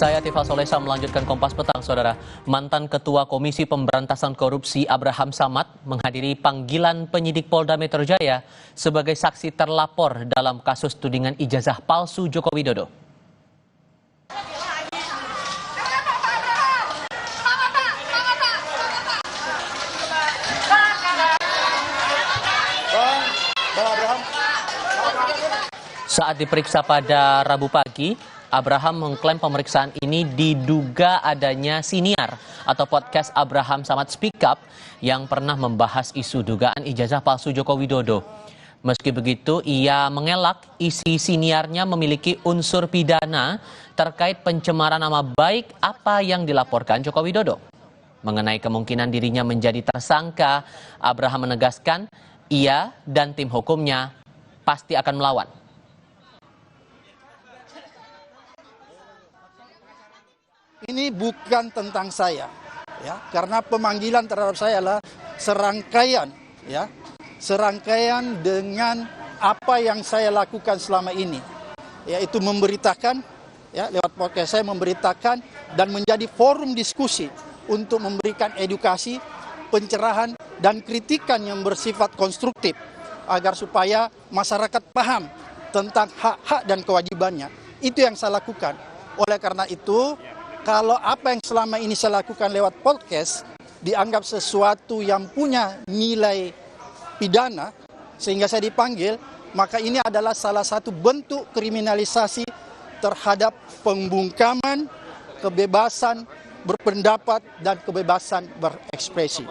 Saya Tifal Solesa melanjutkan Kompas Petang, Saudara. Mantan Ketua Komisi Pemberantasan Korupsi Abraham Samad menghadiri panggilan penyidik Polda Metro Jaya sebagai saksi terlapor dalam kasus tudingan ijazah palsu Joko Widodo. Saat diperiksa pada Rabu pagi, Abraham mengklaim pemeriksaan ini diduga adanya siniar atau podcast Abraham Samad Speak Up yang pernah membahas isu dugaan ijazah palsu Joko Widodo. Meski begitu, ia mengelak isi siniarnya memiliki unsur pidana terkait pencemaran nama baik apa yang dilaporkan Joko Widodo. Mengenai kemungkinan dirinya menjadi tersangka, Abraham menegaskan ia dan tim hukumnya pasti akan melawan. Ini bukan tentang saya, ya, karena pemanggilan terhadap saya adalah serangkaian dengan apa yang saya lakukan selama ini, yaitu memberitakan, ya, lewat podcast saya memberitakan dan menjadi forum diskusi untuk memberikan edukasi, pencerahan dan kritikan yang bersifat konstruktif agar supaya masyarakat paham tentang hak-hak dan kewajibannya. Itu yang saya lakukan. Oleh karena itu, kalau apa yang selama ini saya lakukan lewat podcast dianggap sesuatu yang punya nilai pidana sehingga saya dipanggil, maka ini adalah salah satu bentuk kriminalisasi terhadap pembungkaman, kebebasan berpendapat dan kebebasan berekspresi.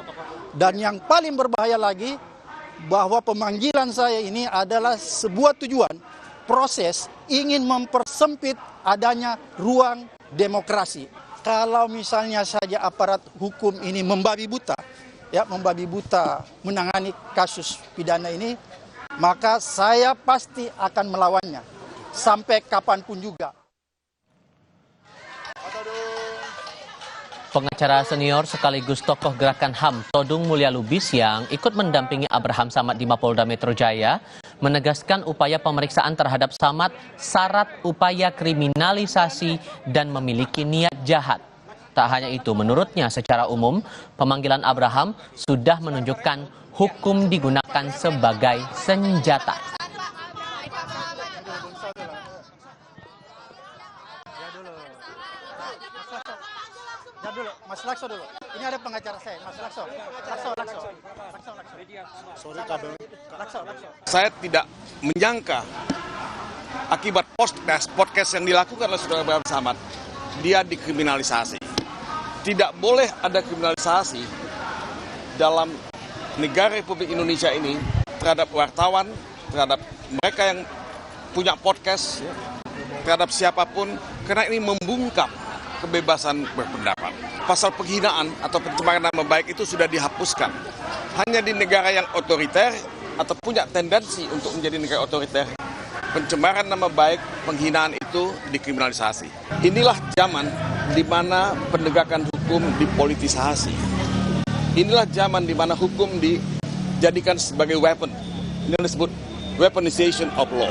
Dan yang paling berbahaya lagi, bahwa pemanggilan saya ini adalah sebuah tujuan, proses ingin mempersempit adanya ruang demokrasi. Kalau misalnya saja aparat hukum ini membabi buta menangani kasus pidana ini, maka saya pasti akan melawannya sampai kapanpun juga. Pengacara senior sekaligus tokoh gerakan HAM Todung Mulya Lubis yang ikut mendampingi Abraham Samad di Mapolda Metro Jaya menegaskan upaya pemeriksaan terhadap Samad syarat upaya kriminalisasi dan memiliki niat jahat. Tak hanya itu, menurutnya secara umum pemanggilan Abraham sudah menunjukkan hukum digunakan sebagai senjata. Mas Lakso dulu. Ini ada pengacara saya, Mas Lakso. Sorry kabel. Lakso. Saya tidak menyangka akibat podcast yang dilakukan oleh Saudara Abraham Samad, dia dikriminalisasi. Tidak boleh ada kriminalisasi dalam negara Republik Indonesia ini terhadap wartawan, terhadap mereka yang punya podcast, terhadap siapapun, karena ini membungkam kebebasan berpendapat. Pasal penghinaan atau pencemaran nama baik itu sudah dihapuskan. Hanya di negara yang otoriter atau punya tendensi untuk menjadi negara otoriter, pencemaran nama baik, penghinaan itu dikriminalisasi. Inilah zaman di mana penegakan hukum dipolitisasi. Inilah zaman di mana hukum dijadikan sebagai weapon. Ini disebut weaponization of law.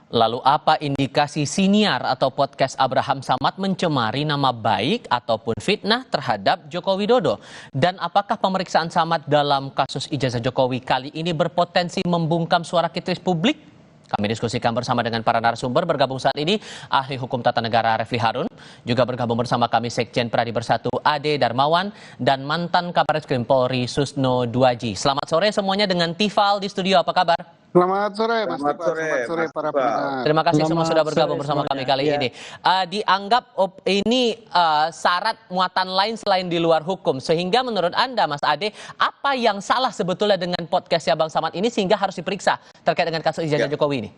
Lalu apa indikasi siniar atau podcast Abraham Samad mencemari nama baik ataupun fitnah terhadap Joko Widodo? Dan apakah pemeriksaan Samad dalam kasus ijazah Jokowi kali ini berpotensi membungkam suara kritis publik? Kami diskusikan bersama dengan para narasumber. Bergabung saat ini ahli hukum tata negara Refli Harun, juga bergabung bersama kami Sekjen Pradi Bersatu Ade Darmawan dan mantan Kabaretskrim Polri Susno Duaji. Selamat sore semuanya dengan Tifal di studio. Apa kabar? Selamat sore, Mas Tifal. Selamat sore para pendengar. Terima kasih semua sudah bergabung bersama kami kali ini. Dianggap ini syarat muatan lain selain di luar hukum. Sehingga menurut Anda, Mas Ade, apa yang salah sebetulnya dengan podcastnya Bang Samad ini sehingga harus diperiksa terkait dengan kasus ijazah Jokowi ini?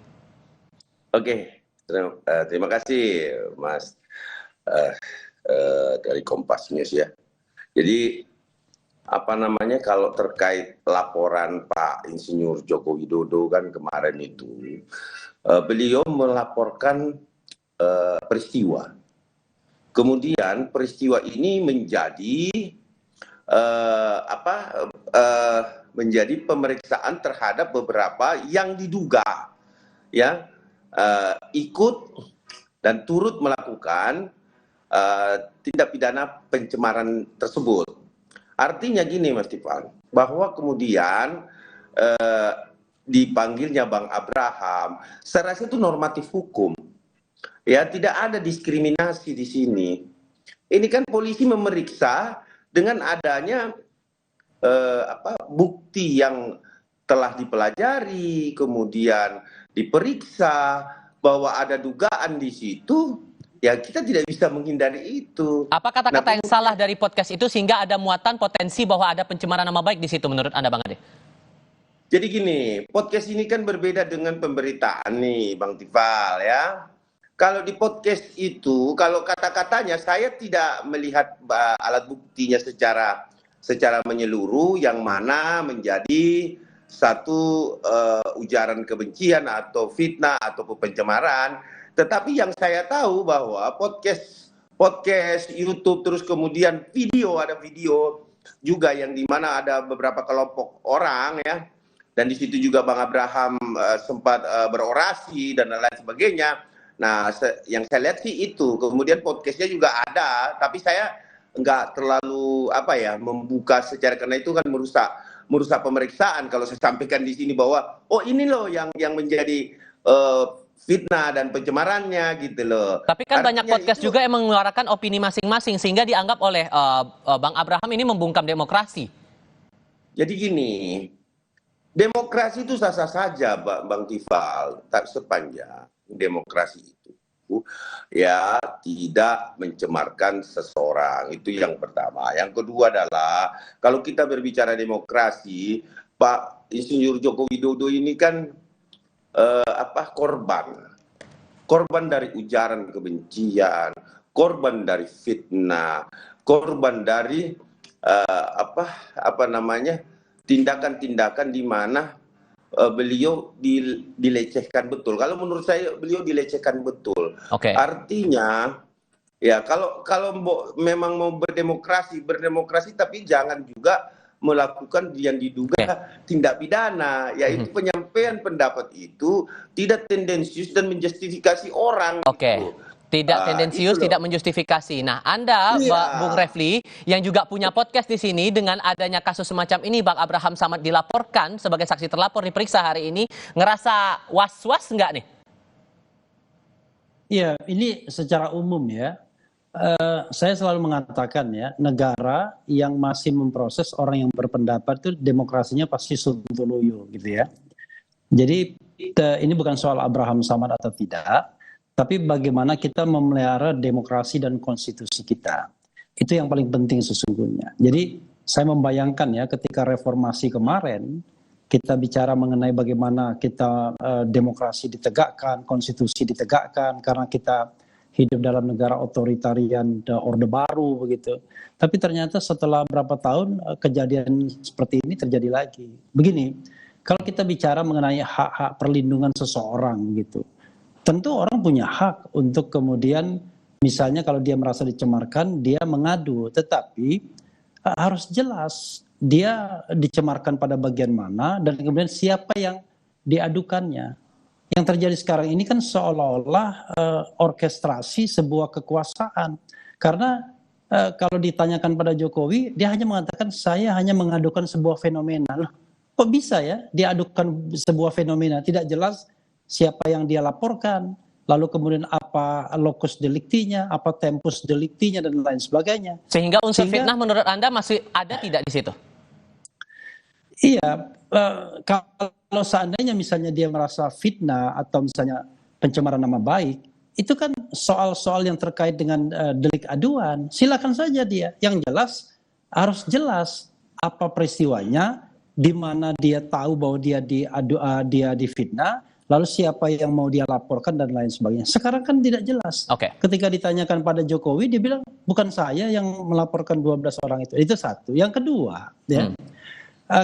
Oke, terima kasih Mas dari Kompas News ya. Jadi kalau terkait laporan Pak Insinyur Joko Widodo kan kemarin itu, beliau melaporkan peristiwa. Kemudian peristiwa ini menjadi menjadi pemeriksaan terhadap beberapa yang diduga ya ikut dan turut melakukan tindak pidana pencemaran tersebut. Artinya gini Mas Tifan, bahwa kemudian dipanggilnya Bang Abraham, saya rasa itu normatif hukum. Ya, tidak ada diskriminasi di sini. Ini kan polisi memeriksa dengan adanya bukti yang telah dipelajari, kemudian diperiksa bahwa ada dugaan di situ. Ya, kita tidak bisa menghindari itu. Apa kata-kata yang salah dari podcast itu sehingga ada muatan potensi bahwa ada pencemaran nama baik di situ menurut Anda, Bang Ade? Jadi gini, podcast ini kan berbeda dengan pemberitaan nih, Bang Tifal ya. Kalau di podcast itu, kalau kata-katanya saya tidak melihat alat buktinya secara menyeluruh yang mana menjadi satu ujaran kebencian atau fitnah atau pencemaran. Tetapi yang saya tahu bahwa podcast YouTube terus kemudian ada video juga yang dimana ada beberapa kelompok orang ya, dan di situ juga Bang Abraham sempat berorasi dan lain sebagainya. Nah, yang saya lihat sih itu, kemudian podcastnya juga ada, tapi saya nggak terlalu membuka secara, karena itu kan merusak pemeriksaan kalau saya sampaikan di sini bahwa ini loh yang menjadi fitnah dan pencemarannya gitu loh. Tapi kan artinya banyak podcast juga yang mengeluarkan opini masing-masing sehingga dianggap oleh Bang Abraham ini membungkam demokrasi. Jadi gini, demokrasi itu sah-sah saja Bang Tifal, tak sepanjang demokrasi itu ya tidak mencemarkan seseorang. Itu yang pertama. Yang kedua adalah kalau kita berbicara demokrasi, Pak Insinyur Joko Widodo ini kan korban dari ujaran kebencian, korban dari fitnah, korban dari tindakan-tindakan di mana beliau dilecehkan betul. Kalau menurut saya beliau dilecehkan betul. Okay. Artinya ya kalau memang mau berdemokrasi tapi jangan juga melakukan yang diduga tindak pidana, yaitu penyampaian pendapat itu tidak tendensius dan menjustifikasi orang. Gitu. Tidak tendensius, tidak menjustifikasi. Nah, Anda, Bung Refli, yang juga punya podcast di sini, dengan adanya kasus semacam ini, Bang Abraham Samad dilaporkan sebagai saksi terlapor, diperiksa hari ini, ngerasa was-was nggak nih? Iya, ini secara umum ya. Saya selalu mengatakan ya, negara yang masih memproses orang yang berpendapat itu demokrasinya pasti sontoloyo gitu ya. Jadi ini bukan soal Abraham Samad atau tidak, tapi bagaimana kita memelihara demokrasi dan konstitusi kita. Itu yang paling penting sesungguhnya. Jadi saya membayangkan ya, ketika reformasi kemarin kita bicara mengenai bagaimana kita demokrasi ditegakkan, konstitusi ditegakkan, karena kita hidup dalam negara otoritarian Orde Baru begitu. Tapi ternyata setelah berapa tahun kejadian seperti ini terjadi lagi. Begini, kalau kita bicara mengenai hak-hak perlindungan seseorang gitu, tentu orang punya hak untuk kemudian misalnya kalau dia merasa dicemarkan dia mengadu, tetapi harus jelas dia dicemarkan pada bagian mana dan kemudian siapa yang diadukannya. Yang terjadi sekarang ini kan seolah-olah orkestrasi sebuah kekuasaan. Karena kalau ditanyakan pada Jokowi, dia hanya mengatakan saya hanya mengadukan sebuah fenomena. Loh, kok bisa ya diadukan sebuah fenomena? Tidak jelas siapa yang dia laporkan, lalu kemudian apa locus delictinya, apa tempus delictinya, dan lain sebagainya. Sehingga unsur fitnah menurut Anda masih ada tidak di situ? Iya, kalau seandainya misalnya dia merasa fitnah atau misalnya pencemaran nama baik, itu kan soal-soal yang terkait dengan delik aduan. Silakan saja dia. Yang jelas harus jelas apa peristiwanya, di mana dia tahu bahwa dia difitnah, lalu siapa yang mau dia laporkan dan lain sebagainya. Sekarang kan tidak jelas. Ketika ditanyakan pada Jokowi, dia bilang bukan saya yang melaporkan 12 orang itu. Itu satu. Yang kedua, ya.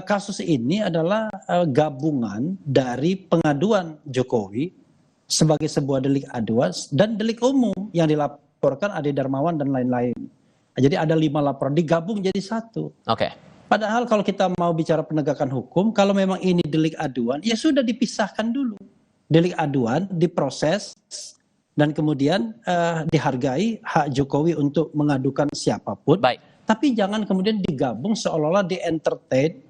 Kasus ini adalah gabungan dari pengaduan Jokowi sebagai sebuah delik aduan dan delik umum yang dilaporkan Ade Darmawan dan lain-lain. Jadi ada 5 laporan digabung jadi satu. Padahal kalau kita mau bicara penegakan hukum, kalau memang ini delik aduan, ya sudah dipisahkan dulu. Delik aduan diproses dan kemudian dihargai hak Jokowi untuk mengadukan siapapun. Baik. Tapi jangan kemudian digabung seolah-olah di-entertain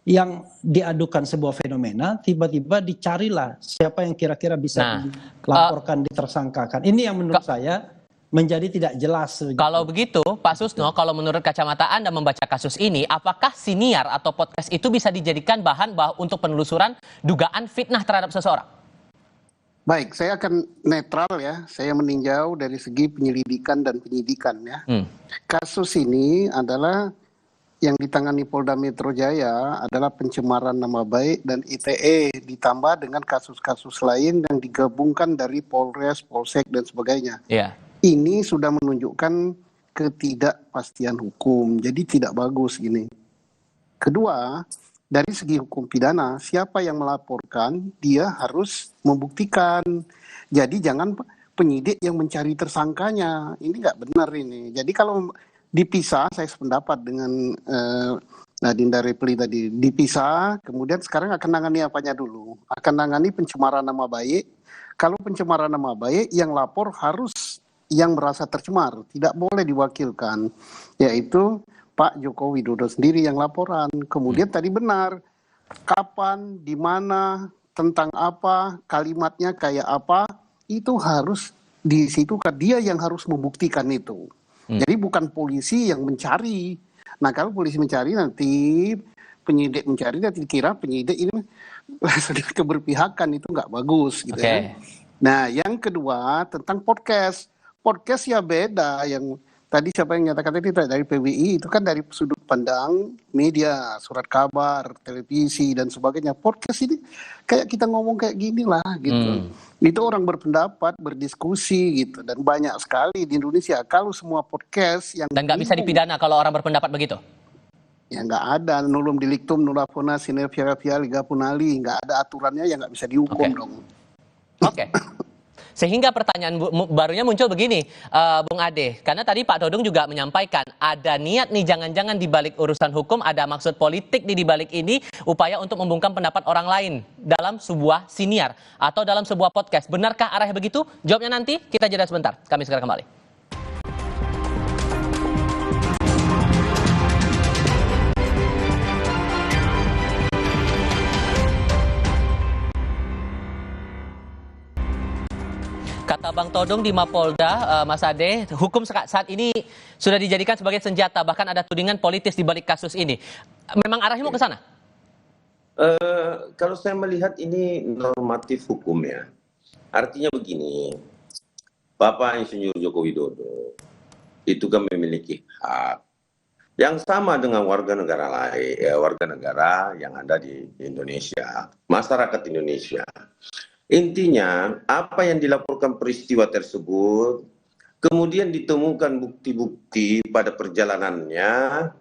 yang diadukan sebuah fenomena, tiba-tiba dicarilah siapa yang kira-kira bisa dilaporkan, ditersangkakan. Ini yang menurut saya menjadi tidak jelas. Kalau begitu, Pak Susno, kalau menurut kacamata Anda membaca kasus ini, apakah siniar atau podcast itu bisa dijadikan bahan untuk penelusuran dugaan fitnah terhadap seseorang? Baik, saya akan netral ya. Saya meninjau dari segi penyelidikan dan penyidikan ya. Kasus ini adalah yang ditangani Polda Metro Jaya adalah pencemaran nama baik dan ITE ditambah dengan kasus-kasus lain yang digabungkan dari Polres, Polsek dan sebagainya. Iya. Ini sudah menunjukkan ketidakpastian hukum, jadi tidak bagus ini. Kedua, dari segi hukum pidana, siapa yang melaporkan, dia harus membuktikan. Jadi jangan penyidik yang mencari tersangkanya, ini nggak benar ini. Jadi kalau dipisah, saya sependapat dengan Nadine Repli tadi, dipisah, kemudian sekarang akan nangani apanya dulu? Akan nangani pencemaran nama baik. Kalau pencemaran nama baik, yang lapor harus yang merasa tercemar, tidak boleh diwakilkan, yaitu Pak Joko Widodo sendiri yang laporan. Kemudian tadi benar, kapan, di mana, tentang apa, kalimatnya kayak apa, itu harus di situ kan dia yang harus membuktikan itu. Jadi bukan polisi yang mencari. Nah kalau polisi mencari nanti penyidik mencari nanti dikira penyidik ini keberpihakan, itu nggak bagus gitu ya. Nah yang kedua tentang podcast. Podcast ya beda, yang tadi siapa yang nyatakan tadi dari PBI itu kan dari sudut pandang media, surat kabar, televisi dan sebagainya. Podcast ini kayak kita ngomong kayak gini lah gitu. Itu orang berpendapat, berdiskusi gitu, dan banyak sekali di Indonesia. Kalau semua podcast yang dan nggak bisa dipidana kalau orang berpendapat begitu? Ya nggak ada, nulum delictum nulla pona sine via liga punali, nggak ada aturannya, ya nggak bisa dihukum dong. Oke. Sehingga pertanyaan barunya muncul begini, Bung Ade, karena tadi Pak Todung juga menyampaikan ada niat nih jangan-jangan di balik urusan hukum ada maksud politik di balik ini, upaya untuk membungkam pendapat orang lain dalam sebuah siniar atau dalam sebuah podcast. Benarkah arahnya begitu? Jawabnya nanti, kita jeda sebentar. Kami segera kembali. Kata Bang Todung di Mapolda, Mas Ade, hukum saat ini sudah dijadikan sebagai senjata, bahkan ada tudingan politis di balik kasus ini. Memang arahnya mau ke sana? Kalau saya melihat ini normatif hukum ya. Artinya begini, Bapak Insinyur Joko Widodo itu kan memiliki hak yang sama dengan warga negara lain, warga negara yang ada di Indonesia, masyarakat Indonesia. Intinya, apa yang dilaporkan peristiwa tersebut, kemudian ditemukan bukti-bukti pada perjalanannya,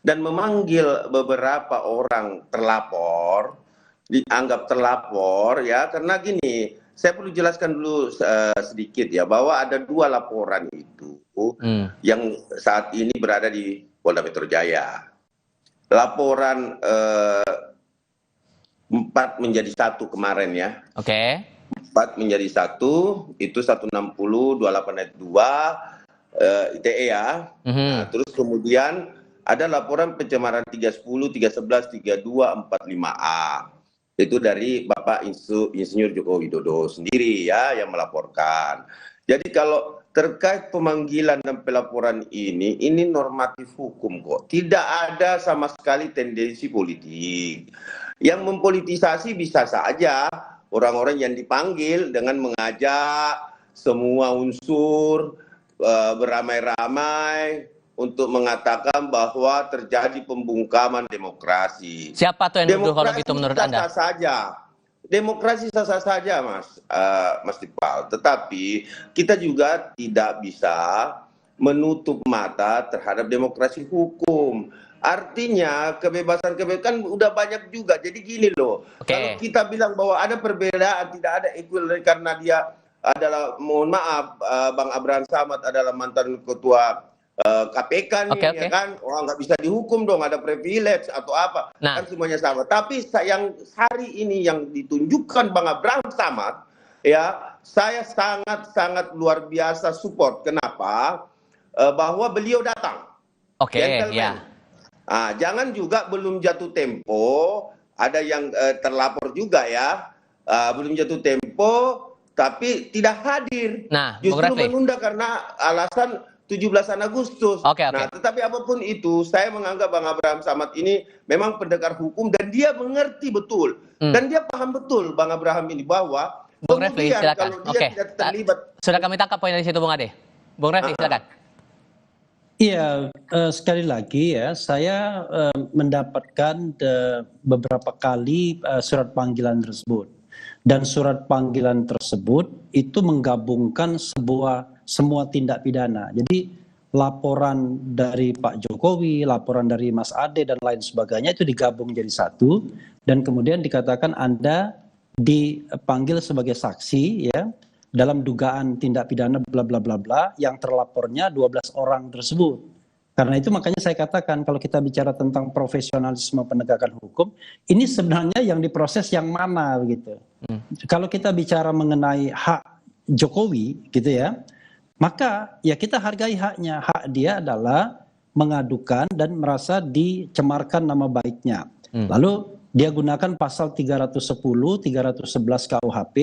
dan memanggil beberapa orang terlapor, dianggap terlapor, ya, karena gini, saya perlu jelaskan dulu sedikit ya, bahwa ada 2 laporan itu yang saat ini berada di Polda Metro Jaya. Laporan 4 menjadi 1 kemarin ya. 4 menjadi 1, itu 160, 28 ayat 2, ITE ya. Nah, terus kemudian ada laporan pencemaran 310, 311, 32, 45A. Itu dari Bapak Insinyur Joko Widodo sendiri ya yang melaporkan. Jadi kalau terkait pemanggilan dan pelaporan ini normatif hukum kok. Tidak ada sama sekali tendensi politik. Yang mempolitisasi bisa saja orang-orang yang dipanggil dengan mengajak semua unsur beramai-ramai untuk mengatakan bahwa terjadi pembungkaman demokrasi. Siapa tuh yang duduk kalau gitu menurut Anda? Demokrasi saja. Demokrasi sah-sah saja, Mas Tipal. Tetapi kita juga tidak bisa menutup mata terhadap demokrasi hukum. Artinya kebebasan-kebebasan kan udah banyak juga. Jadi gini loh, kalau kita bilang bahwa ada perbedaan, tidak ada equal karena dia adalah, mohon maaf, Bang Abraham Samad adalah mantan ketua KPK nih, ya kan, nggak bisa dihukum dong, ada privilege atau apa, kan semuanya sama. Tapi yang hari ini yang ditunjukkan Bang Abraham Samad ya saya sangat luar biasa support. Kenapa? Bahwa beliau datang. Oke, Gentleman. ya. Jangan juga belum jatuh tempo, ada yang terlapor juga ya, belum jatuh tempo tapi tidak hadir. Nah, Bung Justru Refli. menunda karena alasan 17 Agustus. Oke. Nah, tetapi apapun itu, saya menganggap Bang Abraham Samad ini memang pendekar hukum dan dia mengerti betul. Dan dia paham betul Bang Abraham ini bahwa Bung Refli, kemudian silakan. kalau dia tidak terlibat. Sudah kami tangkap poin dari situ, Bung Ade. Bung Refli, silakan. Iya, sekali lagi ya, saya mendapatkan beberapa kali surat panggilan tersebut. Dan surat panggilan tersebut itu menggabungkan semua tindak pidana. Jadi laporan dari Pak Jokowi, laporan dari Mas Ade dan lain sebagainya itu digabung jadi satu. Dan kemudian dikatakan Anda dipanggil sebagai saksi ya, dalam dugaan tindak pidana bla bla bla bla yang terlapornya 12 orang tersebut. Karena itu makanya saya katakan kalau kita bicara tentang profesionalisme penegakan hukum, ini sebenarnya yang diproses yang mana begitu. Kalau kita bicara mengenai hak Jokowi gitu ya, maka ya kita hargai haknya. Hak dia adalah mengadukan dan merasa dicemarkan nama baiknya. Lalu dia gunakan pasal 310, 311 KUHP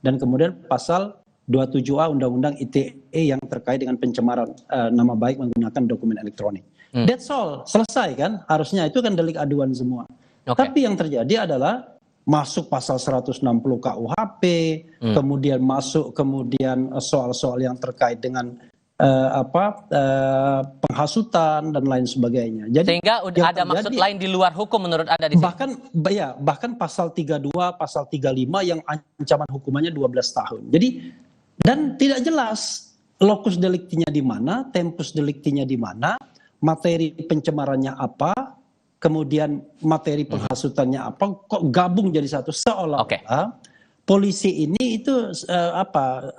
dan kemudian pasal 27A Undang-Undang ITE yang terkait dengan pencemaran nama baik menggunakan dokumen elektronik. That's all, selesai kan? Harusnya itu kan delik aduan semua. Tapi yang terjadi adalah masuk pasal 160 KUHP, kemudian masuk soal-soal yang terkait dengan penghasutan dan lain sebagainya. Jadi sehingga udah ada maksud lain di luar hukum menurut Anda di sini. Bahkan pasal 32, pasal 35 yang ancaman hukumannya 12 tahun. Jadi dan tidak jelas lokus deliktinya di mana, tempus deliktinya di mana, materi pencemarannya apa, kemudian materi penghasutannya apa, kok gabung jadi satu seolah-olah polisi ini itu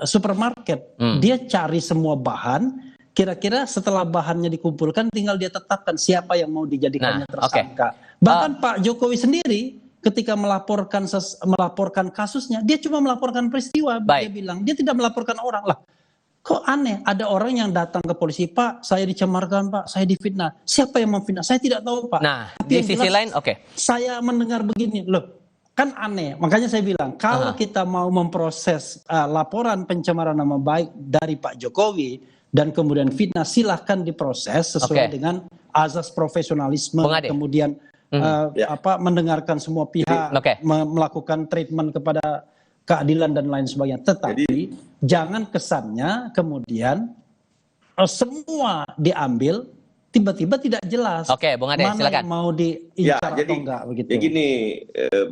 supermarket. Dia cari semua bahan, kira-kira setelah bahannya dikumpulkan tinggal dia tetapkan siapa yang mau dijadikannya tersangka. Bahkan Pak Jokowi sendiri ketika melaporkan kasusnya, dia cuma melaporkan peristiwa. Dia bilang dia tidak melaporkan orang. Lah, kok aneh, ada orang yang datang ke polisi, Pak, saya dicemarkan, Pak, saya difitnah. Siapa yang memfitnah? Saya tidak tahu, Pak. Nah, tapi di sisi lain, saya mendengar begini, loh, kan aneh. Makanya saya bilang, kalau kita mau memproses laporan pencemaran nama baik dari Pak Jokowi dan kemudian fitnah, silahkan diproses sesuai dengan azas profesionalisme, kemudian mendengarkan semua pihak, melakukan treatment kepada keadilan dan lain sebagainya. Tetapi jangan kesannya kemudian semua diambil tiba-tiba tidak jelas. Bung Ade, mana silakan. yang mau diincar atau enggak begitu. Jadi gini,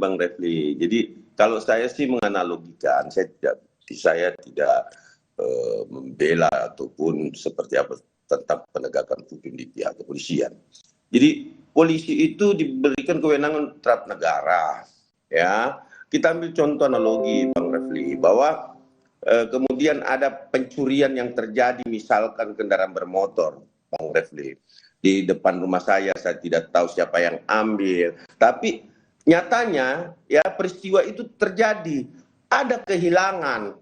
Bang Refli. Jadi kalau saya sih menganalogikan, saya tidak membela ataupun seperti apa tentang penegakan hukum di pihak kepolisian. Jadi polisi itu diberikan kewenangan terhadap negara, ya. Kita ambil contoh analogi, Bang Refli, bahwa kemudian ada pencurian yang terjadi, misalkan kendaraan bermotor, Bang Refli, di depan rumah saya tidak tahu siapa yang ambil, tapi nyatanya ya peristiwa itu terjadi, ada kehilangan,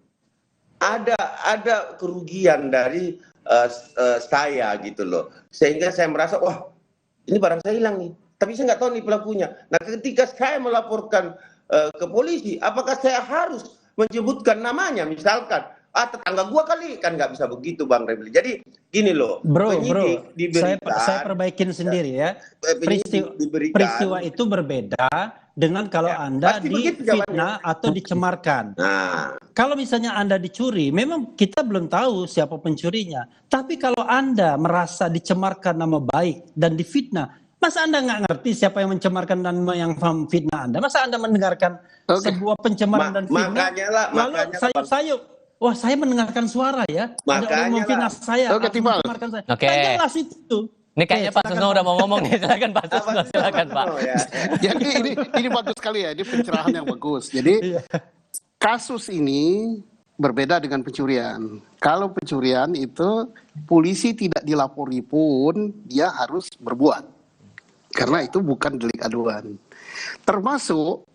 ada kerugian dari saya gitu loh, sehingga saya merasa wah ini barang saya hilang nih, tapi saya nggak tahu nih pelakunya. Nah, ketika saya melaporkan ke polisi, apakah saya harus menyebutkan namanya? Misalkan, tetangga gua kali, kan nggak bisa begitu, Bang Refli. Jadi gini loh, bro, saya perbaikin sendiri ya. Peristiwa itu berbeda dengan kalau Anda difitnah atau dicemarkan. Kalau misalnya Anda dicuri, memang kita belum tahu siapa pencurinya. Tapi kalau Anda merasa dicemarkan nama baik dan difitnah, masa Anda nggak ngerti siapa yang mencemarkan dan yang memfitnah Anda? Masa Anda mendengarkan sebuah pencemaran dan fitnah? Lalu saya mendengarkan suara ya. Ada orang memfitnah saya. Mencemarkan saya. Kan jelas itu. Ini kayaknya Pak Susno udah mau ngomong nih. Silakan Pak Susno, silakan Pak. Jadi ini bagus sekali ya, ini pencerahan yang bagus. Jadi kasus ini berbeda dengan pencurian. Kalau pencurian itu polisi tidak dilapori pun dia harus berbuat. Karena itu bukan delik aduan. Termasuk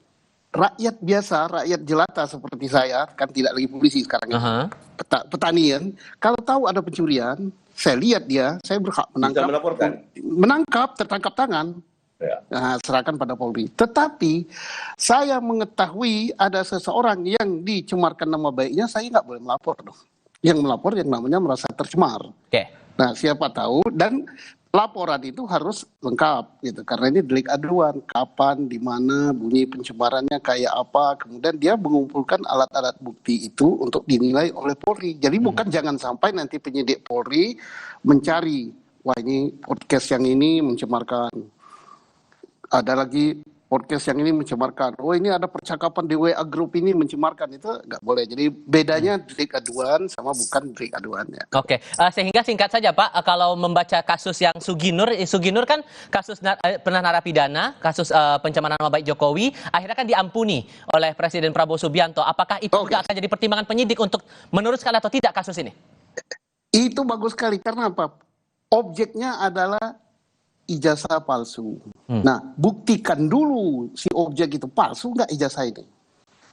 rakyat biasa, rakyat jelata seperti saya, kan tidak lagi polisi sekarang ini, petani kan, kalau tahu ada pencurian, saya lihat dia, saya berhak Bisa melaporkan. menangkap, tertangkap tangan. Ya. Nah, serahkan pada Polri. Tetapi saya mengetahui ada seseorang yang dicemarkan nama baiknya, saya nggak boleh melapor dong. Yang melapor yang namanya merasa tercemar. Oke. Nah, siapa tahu, dan laporan itu harus lengkap gitu, karena ini delik aduan, kapan, di mana, bunyi pencemarannya kayak apa, kemudian dia mengumpulkan alat-alat bukti itu untuk dinilai oleh Polri. Jadi bukan jangan sampai nanti penyidik Polri mencari, wah ini podcast yang ini mencemarkan, ada lagi podcast yang ini mencemarkan, oh ini ada percakapan di WA group ini mencemarkan, itu nggak boleh. Jadi bedanya delik aduan sama bukan delik aduannya. Oke, sehingga singkat saja Pak, kalau membaca kasus yang Suginur kan kasus pernah narapidana, kasus pencemaran nama baik Jokowi, akhirnya kan diampuni oleh Presiden Prabowo Subianto. Apakah itu juga akan jadi pertimbangan penyidik untuk meneruskan atau tidak kasus ini? Itu bagus sekali, karena apa? Objeknya adalah ijazah palsu. Nah, buktikan dulu si objek itu palsu nggak ijazah ini.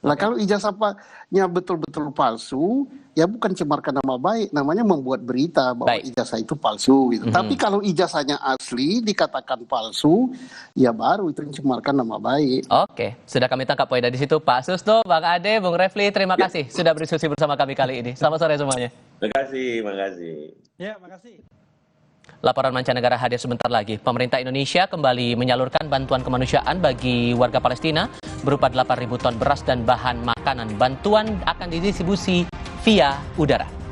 Nah, kalau ijazahnya betul-betul palsu, ya bukan cemarkan nama baik, namanya membuat berita bahwa ijazah itu palsu gitu. Tapi kalau ijazahnya asli dikatakan palsu, ya baru itu mencemarkan nama baik. Oke, sudah kami tangkap poin dari situ. Pak Susto, Bang Ade, Bung Refli, terima kasih sudah berdiskusi bersama kami kali ini. Selamat sore semuanya. Terima kasih. Ya, makasih. Laporan mancanegara hadir sebentar lagi. Pemerintah Indonesia kembali menyalurkan bantuan kemanusiaan bagi warga Palestina berupa 8.000 ton beras dan bahan makanan. Bantuan akan didistribusi via udara.